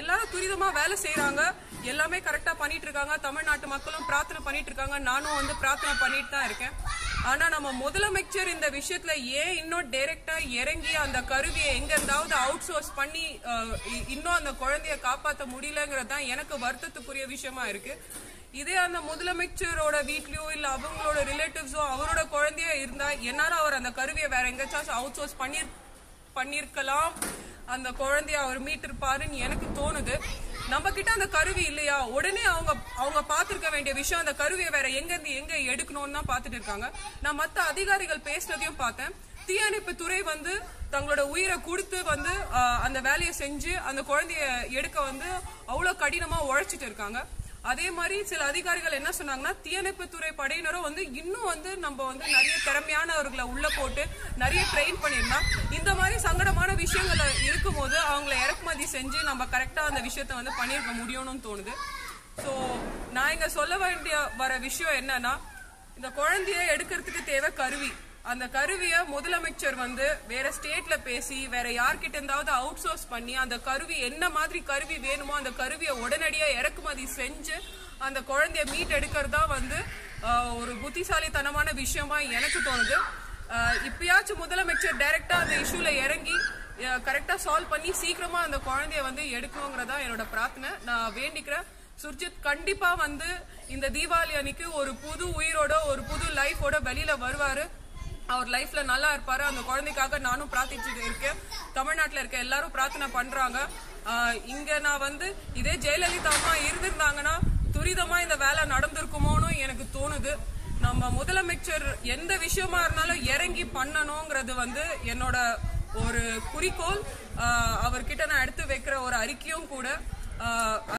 எல்லாரும் துரிதமா வேலை செய்யறாங்க, எல்லாமே கரெக்டா பண்ணிட்டு இருக்காங்க. தமிழ்நாட்டு மக்களும் பிரார்த்தனை பண்ணிட்டு இருக்காங்க, நானும் வந்து பிரார்த்தனை பண்ணிட்டு தான் இருக்கேன். ஆனா நம்ம முதலமைச்சர் இந்த விஷயத்துல ஏன் இன்னும் டைரக்டா இறங்கி அந்த கருவியை எங்க இருந்தாவது அவுட் சோர்ஸ் பண்ணி இன்னும் அந்த குழந்தைய காப்பாற்ற முடியலங்கிறது தான் எனக்கு வருத்தத்துக்குரிய விஷயமா இருக்கு. இதே அந்த முதலமைச்சரோட வீட்லயோ இல்ல அவங்களோட ரிலேட்டிவ்ஸோ அவரோட குழந்தைய இருந்தா என்னால அவர் அந்த கருவியை வேற எங்கேயாச்சும் அவுட் சோர்ஸ் பண்ணிருக்கலாம், அந்த குழந்தைய அவர் மீட்டிருப்பாருன்னு எனக்கு தோணுது. நம்ம கிட்ட அந்த கருவி இல்லையா, உடனே அவங்க பாத்துருக்க வேண்டிய விஷயம் அந்த கருவியை வேற எங்க இருந்து எங்க எடுக்கணும்னு தான் பாத்துட்டு இருக்காங்க. நான் மத்த அதிகாரிகள் பேசுனதையும் பார்த்தேன். தீயணைப்பு துறை வந்து தங்களோட உயிரை கொடுத்து வந்து அந்த வேலையை செஞ்சு அந்த குழந்தைய எடுக்க வந்து அவ்வளவு கடினமா உழைச்சிட்டு இருக்காங்க. அதே மாதிரி சில அதிகாரிகள் என்ன சொன்னாங்கன்னா, தீயணைப்புத்துறை படையினரும் வந்து இன்னும் வந்து நம்ம வந்து நிறைய திறமையானவர்களை உள்ள போட்டு நிறைய ட்ரெயின் பண்ணிருந்தா இந்த மாதிரி சங்கடமான விஷயங்கள் இருக்கும் போது அவங்களை இறக்குமதி செஞ்சு நம்ம கரெக்டா அந்த விஷயத்த வந்து பண்ணிருக்க முடியும்னு தோணுது. சோ நான் இங்க சொல்ல வேண்டிய வர விஷயம் என்னன்னா, இந்த குழந்தைய எடுக்கிறதுக்கு தேவை கருவி. அந்த கருவியை முதலமைச்சர் வந்து வேற ஸ்டேட்ல பேசி வேற யார்கிட்ட இருந்தாவது அவுட் சோர்ஸ் பண்ணி அந்த கருவி என்ன மாதிரி கருவி வேணுமோ அந்த கருவியை உடனடியா இறக்குமதி செஞ்சு அந்த குழந்தைய மீட் எடுக்கிறதா வந்து ஒரு புத்திசாலித்தனமான விஷயமா எனக்கு தோணுது. இப்பயாச்சும் முதலமைச்சர் டைரக்டா அந்த இஷ்யூல இறங்கி கரெக்டா சால்வ் பண்ணி சீக்கிரமா அந்த குழந்தைய வந்து எடுக்கணுங்கிறதா என்னோட பிரார்த்தனை. நான் வேண்டிக்கிறேன். சுர்ஜித் கண்டிப்பா வந்து இந்த தீபாவளி அன்னைக்கு ஒரு புது உயிரோட ஒரு புது லைஃபோட வெளியில வருவாரு. அவர் லைஃப்ல நல்லா இருப்பாரு. அந்த குழந்தைக்காக நானும் பிரார்த்திச்சுட்டு இருக்கேன். தமிழ்நாட்டுல இருக்க எல்லாரும் பிரார்த்தனை பண்றாங்க. இங்க நான் வந்து இதே ஜெயலலிதா அம்மா இருந்திருந்தாங்கன்னா துரிதமா இந்த வேலை நடந்திருக்குமோன்னு எனக்கு தோணுது. நம்ம முதலமைச்சர் எந்த விஷயமா இருந்தாலும் இறங்கி பண்ணணுங்கிறது வந்து என்னோட ஒரு குறிக்கோள். அவர்கிட்ட நான் எடுத்து வைக்கிற ஒரு அறிக்கையும் கூட.